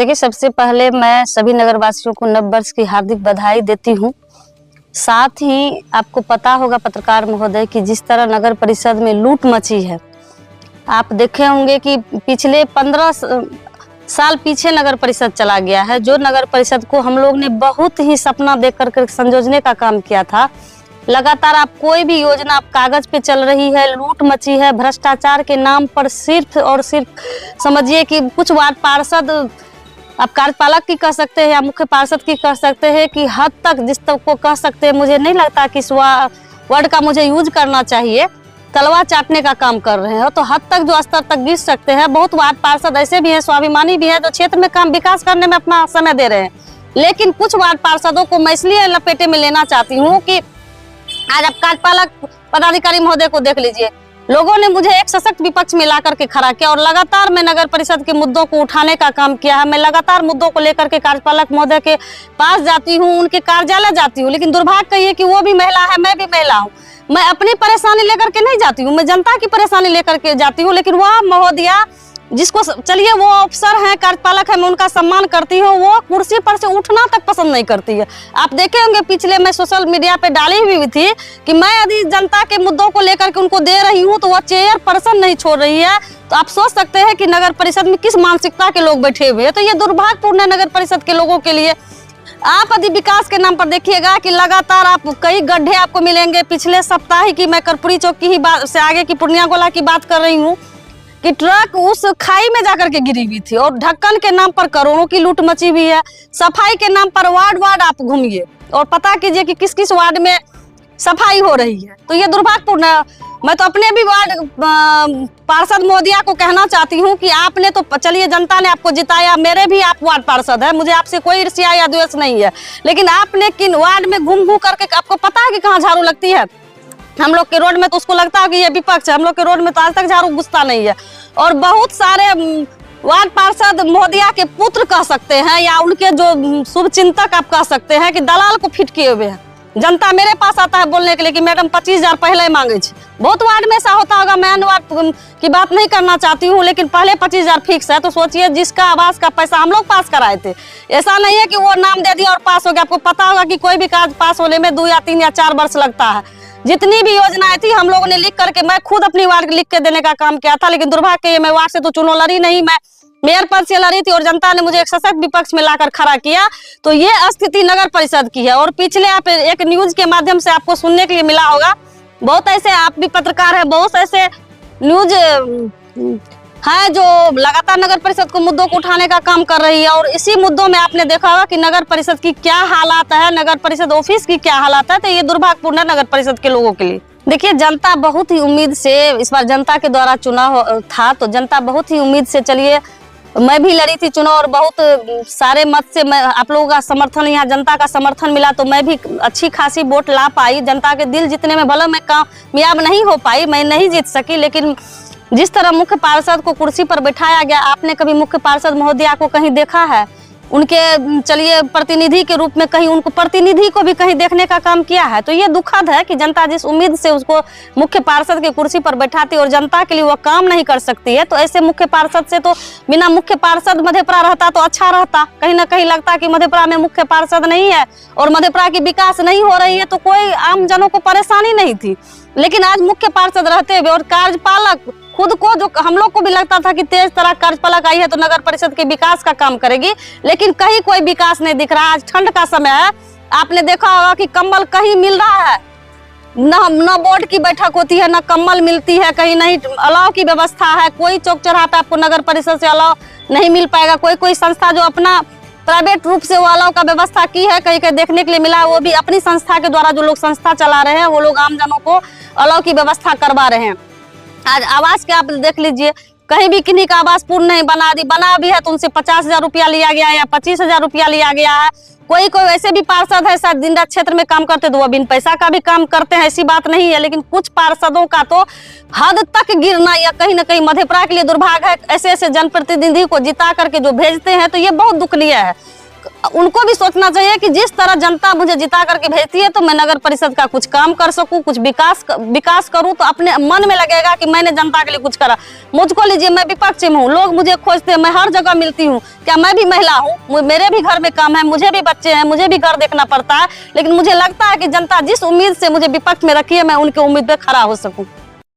देखिए, सबसे पहले मैं सभी नगरवासियों को नव वर्ष की हार्दिक बधाई देती हूँ। साथ ही आपको पता होगा पत्रकार महोदय कि जिस तरह नगर परिषद में लूट मची है, आप देखे होंगे कि पिछले 15 साल पीछे नगर परिषद चला गया है। जो नगर परिषद को हम लोग ने बहुत ही सपना देख कर संजोने का काम किया था। लगातार आप कोई भी योजना आप कागज पे चल रही है, लूट मची है। भ्रष्टाचार के नाम पर सिर्फ और सिर्फ समझिए कि कुछ वार्ड पार्षद, आप कार्यपालक की कह सकते हैं या मुख्य पार्षद की कह सकते हैं कि हद तक जिस तक को कह सकते हैं, मुझे नहीं लगता कि इस वर्ड का मुझे यूज करना चाहिए, तलवा चाटने का काम कर रहे हैं। तो हद तक जो स्तर तक गिर सकते हैं। बहुत वार्ड पार्षद ऐसे भी हैं, स्वाभिमानी भी हैं, जो क्षेत्र में काम विकास करने में अपना समय दे रहे हैं। लेकिन कुछ वार्ड पार्षदों को मैं इसलिए लपेटे में लेना चाहती हूँ कि आज आप कार्यपालक पदाधिकारी महोदय को देख लीजिए, लोगों ने मुझे एक सशक्त विपक्ष में ला करके खड़ा किया और लगातार मैं नगर परिषद के मुद्दों को उठाने का काम किया है। मैं लगातार मुद्दों को लेकर के कार्यपालक महोदय के पास जाती हूँ, उनके कार्यालय जाती हूँ। लेकिन दुर्भाग्य ये कि वो भी महिला है, मैं भी महिला हूँ। मैं अपनी परेशानी लेकर के नहीं जाती हूँ, मैं जनता की परेशानी लेकर के जाती हूँ। लेकिन वह महोदया जिसको चलिए वो अफसर हैं, कार्यपालक है, मैं उनका सम्मान करती हूँ, वो कुर्सी पर से उठना तक पसंद नहीं करती है। आप देखे होंगे पिछले मैं सोशल मीडिया पे डाली हुई थी कि मैं यदि जनता के मुद्दों को लेकर के उनको दे रही हूँ तो वह चेयर पर्सन नहीं छोड़ रही है। तो आप सोच सकते हैं कि नगर परिषद में किस मानसिकता के लोग बैठे हुए हैं। तो ये दुर्भाग्यपूर्ण है नगर परिषद के लोगों के लिए। आप यदि विकास के नाम पर देखिएगा कि लगातार आप कई गड्ढे आपको मिलेंगे। पिछले सप्ताह ही की मैं कर्पूरी चौक की ही बात से आगे की पूर्णिया गोला की बात कर रही हूँ कि ट्रक उस खाई में जाकर के गिरी हुई थी और ढक्कन के नाम पर करोड़ों की लूट मची हुई है। सफाई के नाम पर वार्ड आप घूमिए और पता कीजिए कि किस किस वार्ड में सफाई हो रही है। तो ये दुर्भाग्यपूर्ण है। मैं तो अपने भी वार्ड पार्षद महोदया को कहना चाहती हूँ कि आपने तो चलिए जनता ने आपको जिताया, मेरे भी आप वार्ड पार्षद है, मुझे आपसे कोई ईर्ष्या या द्वेष नहीं है। लेकिन आपने किन वार्ड में घूम करके आपको पता है कि कहाँ झाड़ू लगती है? हम लोग के रोड में तो उसको लगता है कि ये विपक्ष है, हम लोग के रोड में तो आज तक झाड़ू घुसता नहीं है। और बहुत सारे वार्ड पार्षद महोदया के पुत्र कह सकते हैं या उनके जो शुभ चिंतक आप कह सकते हैं कि दलाल को फिट किए हुए हैं। जनता मेरे पास आता है बोलने के लिए कि मैडम 25,000 पहले मांगे छे। बहुत वार्ड में ऐसा होता होगा, मैं वार्ड की बात नहीं करना चाहती हूँ, लेकिन पहले 25,000 फिक्स है। तो सोचिए जिसका आवास का पैसा हम लोग पास कराए थे, ऐसा नहीं है कि वो नाम दे दिया और पास हो गया। आपको पता होगा कि कोई भी कार्य पास होने में 2 या 3 या 4 वर्ष लगता है। जितनी भी योजनाएं थी हम लोगों ने लिख करके, मैं खुद अपनी वार्ड लिख के देने का काम किया था। लेकिन दुर्भाग्य मैं वार्ड से तो चुनाव लड़ी नहीं, मैं मेयर पद से लड़ी थी और जनता ने मुझे एक सशक्त विपक्ष में लाकर खड़ा किया। तो ये स्थिति नगर परिषद की है। और पिछले आप एक न्यूज के माध्यम से आपको सुनने के लिए मिला होगा, बहुत ऐसे आप भी पत्रकार है, बहुत ऐसे न्यूज है जो लगातार नगर परिषद को मुद्दों को उठाने का काम कर रही है। और इसी मुद्दों में आपने देखा होगा कि नगर परिषद की क्या हालात है, नगर परिषद ऑफिस की क्या हालात है। तो ये दुर्भाग्यपूर्ण है नगर परिषद के लोगों के लिए। देखिए, जनता बहुत ही उम्मीद से, इस बार जनता के द्वारा चुनाव था तो जनता बहुत ही उम्मीद से, चलिए मैं भी लड़ी थी चुनाव और बहुत सारे मत से मैं आप लोगों का समर्थन, यहाँ जनता का समर्थन मिला तो मैं भी अच्छी खासी वोट ला पाई। जनता के दिल जीतने में भले मैं कामयाब नहीं हो पाई, मैं नहीं जीत सकी, लेकिन जिस तरह मुख्य पार्षद को कुर्सी पर बैठाया गया, आपने कभी मुख्य पार्षद महोदया को कहीं देखा है? उनके चलिए प्रतिनिधि के रूप में कहीं उनको प्रतिनिधि को भी कहीं देखने का काम किया है? तो ये दुखद है कि जनता जिस उम्मीद से उसको मुख्य पार्षद की कुर्सी पर बैठाती और जनता के लिए वो काम नहीं कर सकती है। तो ऐसे मुख्य पार्षद से तो बिना मुख्य पार्षद मधेपुरा रहता तो अच्छा रहता। कहीं ना कहीं लगता कि मधेपुरा में मुख्य पार्षद नहीं है और मधेपुरा की विकास नहीं हो रही है तो कोई आम जनों को परेशानी नहीं थी। लेकिन आज मुख्य पार्षद रहते हुए और कार्यपालक खुद को, जो हम लोग को भी लगता था कि तेज तरह कार्यपालक आई है तो नगर परिषद के विकास का काम करेगी, लेकिन कहीं कोई विकास नहीं दिख रहा। आज ठंड का समय है, आपने देखा होगा कि कंबल कहीं मिल रहा है, न बोर्ड की बैठक होती है, न कंबल मिलती है, कहीं नहीं अलाव की व्यवस्था है। कोई चौक चौराहा पे आपको नगर परिषद से अलाव नहीं मिल पाएगा। कोई संस्था जो अपना प्राइवेट रूप से वो अलाव का व्यवस्था की है, कहीं कहीं देखने के लिए मिला, वो भी अपनी संस्था के द्वारा जो लोग संस्था चला रहे हैं वो लोग आम जनों को अलाव की व्यवस्था करवा रहे हैं। आज आवास के आप देख लीजिए, कहीं भी किन्हीं का आवास पूर्ण नहीं बना भी है तो उनसे 50,000 रुपया लिया गया या 25,000 रुपया लिया गया है। कोई ऐसे भी पार्षद है शायद दिन रात क्षेत्र में काम करते तो वो बिन पैसा का भी काम करते हैं, ऐसी बात नहीं है। लेकिन कुछ पार्षदों का तो हद तक गिरना या कहीं ना कहीं मधेपुरा के लिए दुर्भाग्य है। ऐसे जनप्रतिनिधि को जिता करके जो भेजते हैं तो ये बहुत दुखनीय है। उनको भी सोचना चाहिए कि जिस तरह जनता मुझे जिता करके भेजती है तो मैं नगर परिषद का कुछ काम कर सकूं, कुछ विकास करूं, तो अपने मन में लगेगा कि मैंने जनता के लिए कुछ करा। मुझको लीजिए, मैं विपक्ष में हूँ, लोग मुझे खोजते हैं, मैं हर जगह मिलती हूँ, क्या मैं भी महिला हूँ, मेरे भी घर में काम है, मुझे भी बच्चे हैं, मुझे भी घर देखना पड़ता है, लेकिन मुझे लगता है कि जनता जिस उम्मीद से मुझे विपक्ष में रखी है मैं उनकी उम्मीद पे खड़ा हो सकूं।